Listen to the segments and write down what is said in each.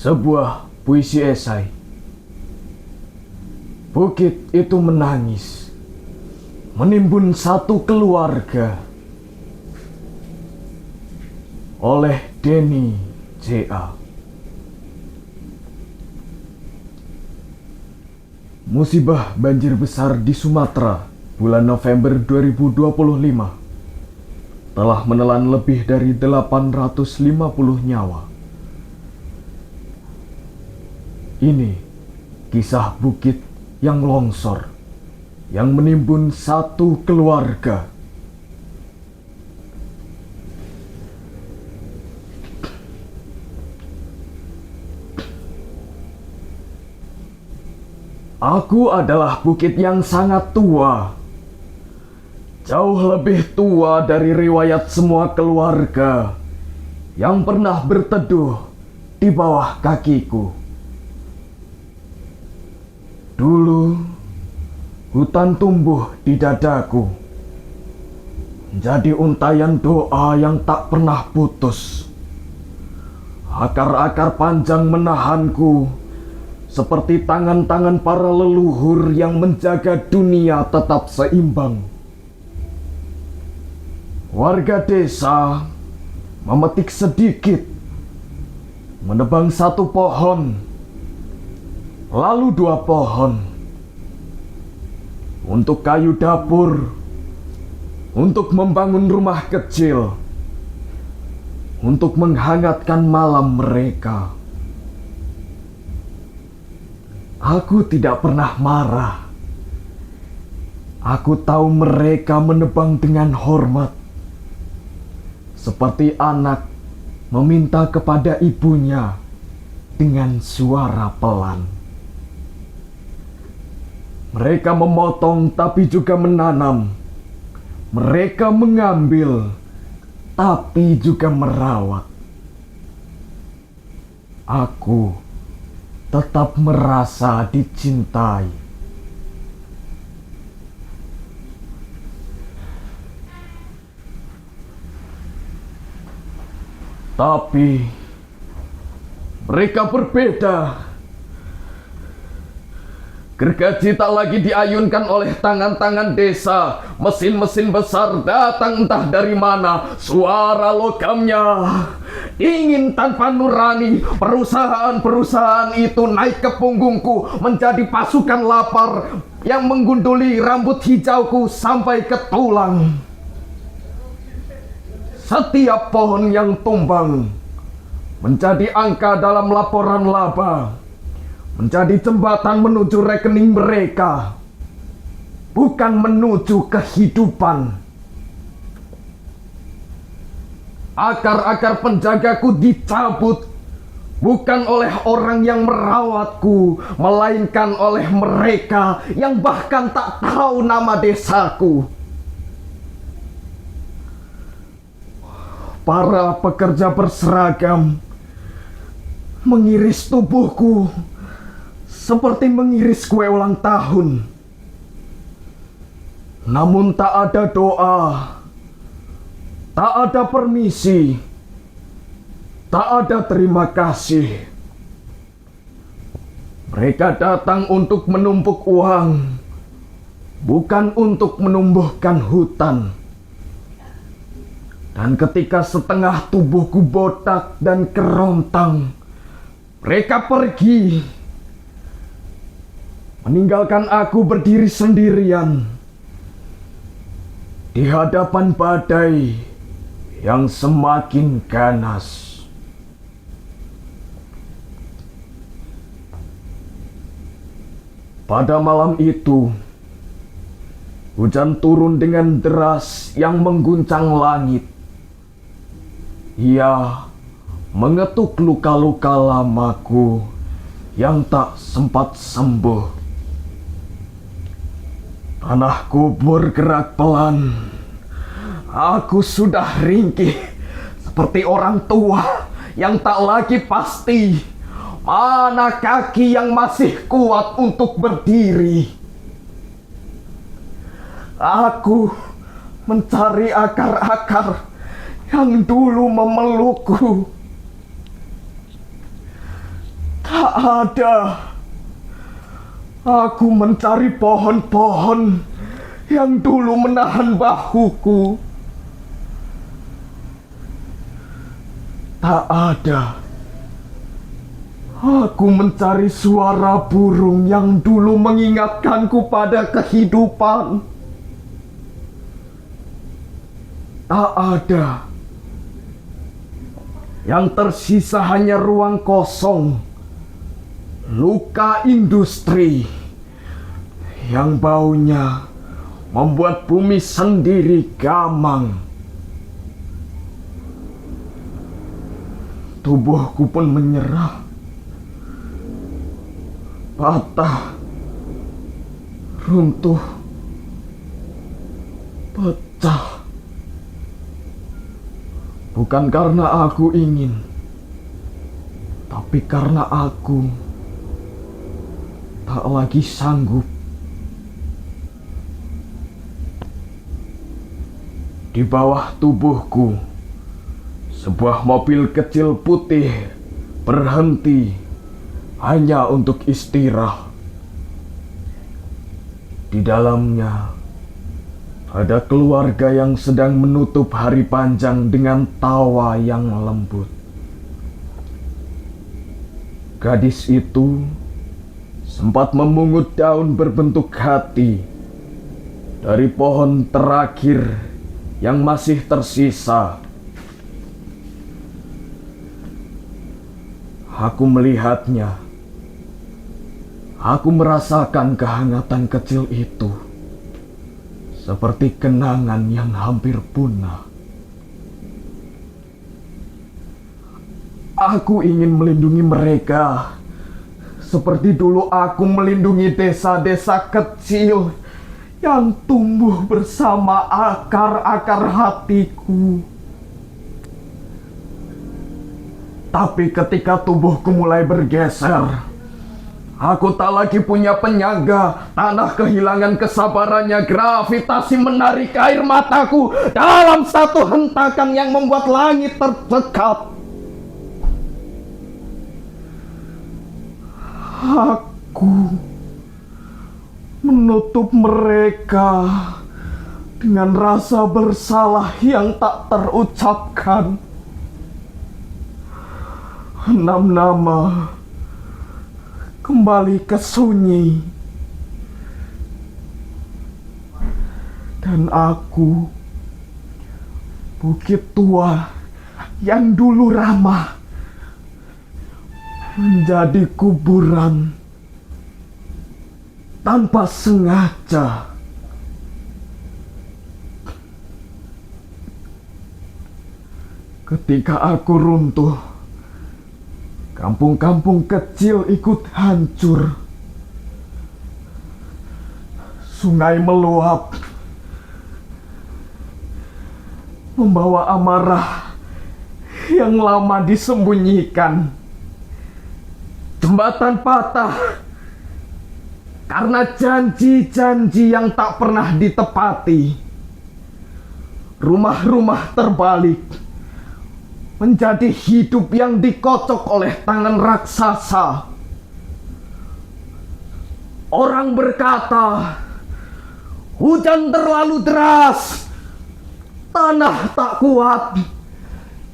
Sebuah puisi esai. Bukit itu menangis, menimbun satu keluarga. Oleh Denny J.A. Musibah banjir besar di Sumatera bulan November 2025 telah menelan lebih dari 850 nyawa. Ini kisah bukit yang longsor, yang menimbun satu keluarga. Aku adalah bukit yang sangat tua, jauh lebih tua dari riwayat semua keluarga yang pernah berteduh di bawah kakiku. Dulu, hutan tumbuh di dadaku, menjadi untayan doa yang tak pernah putus. Akar-akar panjang menahanku, seperti tangan-tangan para leluhur yang menjaga dunia tetap seimbang. Warga desa memetik sedikit, menebang satu pohon, lalu dua pohon, untuk kayu dapur, untuk membangun rumah kecil, untuk menghangatkan malam mereka. Aku tidak pernah marah. Aku tahu mereka menebang dengan hormat, seperti anak meminta kepada ibunya dengan suara pelan. Mereka memotong tapi juga menanam. Mereka mengambil tapi juga merawat. Aku tetap merasa dicintai. Tapi mereka berbeda. Gergaji tak lagi diayunkan oleh tangan-tangan desa. Mesin-mesin besar datang entah dari mana. Suara logamnya ingin tanpa nurani. Perusahaan-perusahaan itu naik ke punggungku, menjadi pasukan lapar yang menggunduli rambut hijauku sampai ke tulang. Setiap pohon yang tumbang menjadi angka dalam laporan laba, menjadi jembatan menuju rekening mereka, bukan menuju kehidupan. Akar-akar penjagaku dicabut, bukan oleh orang yang merawatku, melainkan oleh mereka yang bahkan tak tahu nama desaku. Para pekerja berseragam mengiris tubuhku seperti mengiris kue ulang tahun. Namun tak ada doa, tak ada permisi, tak ada terima kasih. Mereka datang untuk menumpuk uang, bukan untuk menumbuhkan hutan. Dan ketika setengah tubuhku botak dan kerontang, mereka pergi, meninggalkan aku berdiri sendirian di hadapan badai yang semakin ganas. Pada malam itu, hujan turun dengan deras yang mengguncang langit. Ia mengetuk luka-luka lamaku yang tak sempat sembuh. Tanahku bergerak pelan. Aku sudah ringkih seperti orang tua yang tak lagi pasti mana kaki yang masih kuat untuk berdiri. Aku mencari akar-akar yang dulu memelukku. Tak ada. Aku mencari pohon-pohon yang dulu menahan bahuku. Tak ada. Aku mencari suara burung yang dulu mengingatkanku pada kehidupan. Tak ada. Yang tersisa hanya ruang kosong, luka industri yang baunya membuat bumi sendiri gamang. Tubuhku pun menyerah, patah, runtuh, pecah. Bukan karena aku ingin, tapi karena aku tak lagi sanggup. Di bawah tubuhku, sebuah mobil kecil putih berhenti hanya untuk istirahat. Di dalamnya ada keluarga yang sedang menutup hari panjang dengan tawa yang lembut. Gadis itu sempat memungut daun berbentuk hati dari pohon terakhir yang masih tersisa. Aku melihatnya. Aku merasakan kehangatan kecil itu. Seperti kenangan yang hampir punah. Aku ingin melindungi mereka. Seperti dulu aku melindungi desa-desa kecil yang tumbuh bersama akar-akar hatiku. Tapi ketika tubuhku mulai bergeser, aku tak lagi punya penyangga. Tanah kehilangan kesabarannya. Gravitasi menarik air mataku dalam satu hentakan yang membuat langit tercekat. Aku menutup mereka dengan rasa bersalah yang tak terucapkan. 6 nama kembali ke sunyi. Dan aku, bukit tua yang dulu ramah, menjadi kuburan tanpa sengaja. Ketika aku runtuh, kampung-kampung kecil ikut hancur. Sungai meluap, membawa amarah yang lama disembunyikan. Jembatan patah karena janji-janji yang tak pernah ditepati. Rumah-rumah terbalik menjadi hidup yang dikocok oleh tangan raksasa. Orang berkata, hujan terlalu deras, tanah tak kuat,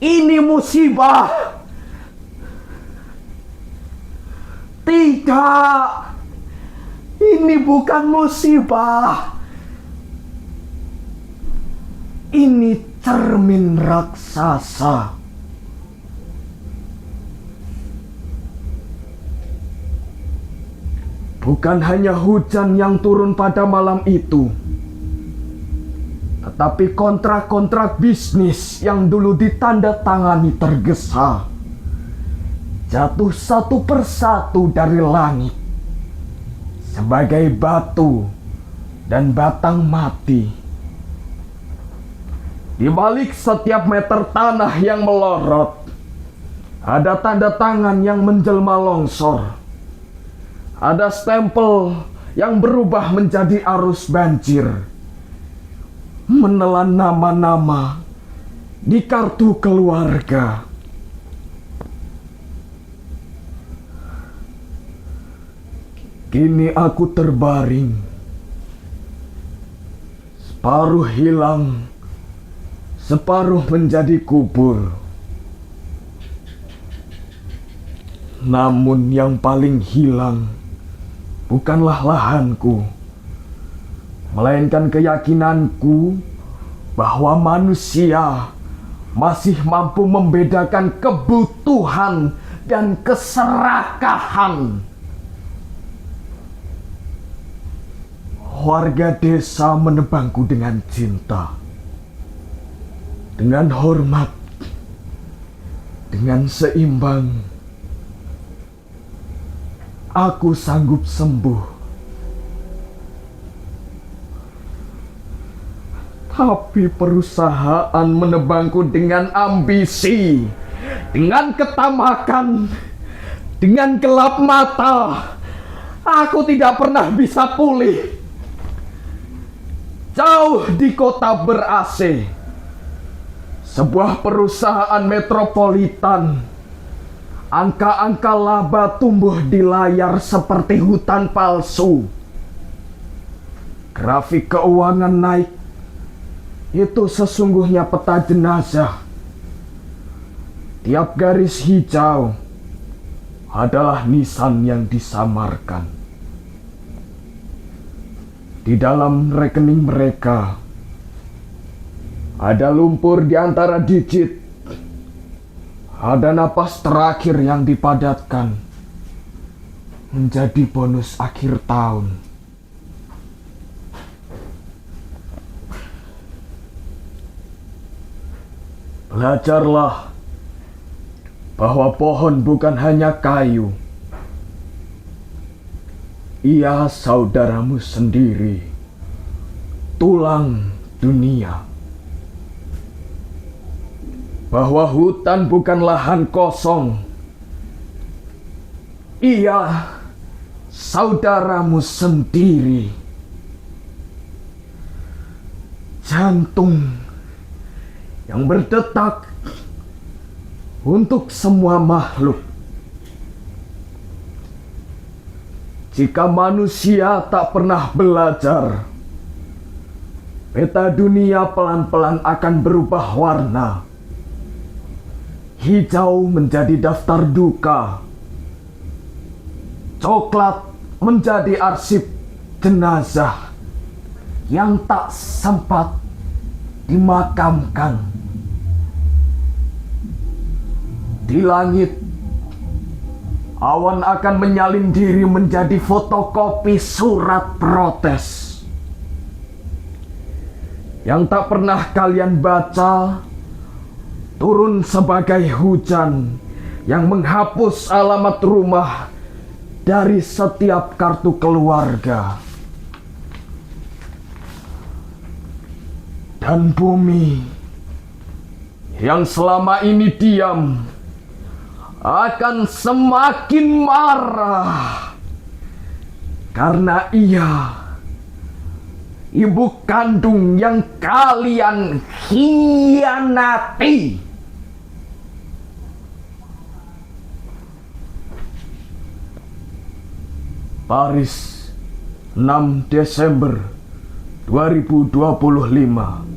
ini musibah. Tidak, ini bukan musibah. Ini cermin raksasa. Bukan hanya hujan yang turun pada malam itu, tetapi kontrak-kontrak bisnis yang dulu ditandatangani tergesa, jatuh satu persatu dari langit sebagai batu dan batang mati. Di balik setiap meter tanah yang melorot, ada tanda tangan yang menjelma longsor. Ada stempel yang berubah menjadi arus banjir, menelan nama-nama di kartu keluarga. Kini aku terbaring, separuh hilang, separuh menjadi kubur. Namun yang paling hilang bukanlah lahanku, melainkan keyakinanku bahwa manusia masih mampu membedakan kebutuhan dan keserakahan. Warga desa menebangku dengan cinta, dengan hormat, dengan seimbang. Aku sanggup sembuh. Tapi perusahaan menebangku dengan ambisi, dengan ketamakan, dengan gelap mata. Aku tidak pernah bisa pulih. Jauh di kota ber-AC, sebuah perusahaan metropolitan, angka-angka laba tumbuh di layar seperti hutan palsu. Grafik keuangan naik, itu sesungguhnya peta jenazah. Tiap garis hijau adalah nisan yang disamarkan. Di dalam rekening mereka ada lumpur di antara digit, ada napas terakhir yang dipadatkan menjadi bonus akhir tahun. Belajarlah bahwa pohon bukan hanya kayu. Ia saudaramu sendiri, tulang dunia. Bahwa hutan bukan lahan kosong. Ia saudaramu sendiri. Jantung yang berdetak untuk semua makhluk. Jika manusia tak pernah belajar, peta dunia pelan-pelan akan berubah warna. Hijau menjadi daftar duka, coklat menjadi arsip jenazah yang tak sempat dimakamkan. Di langit, awan akan menyalin diri menjadi fotokopi surat protes yang tak pernah kalian baca, turun sebagai hujan yang menghapus alamat rumah dari setiap kartu keluarga. Dan bumi yang selama ini diam akan semakin marah karena ia ibu kandung yang kalian khianati. Paris, 6 Desember 2025.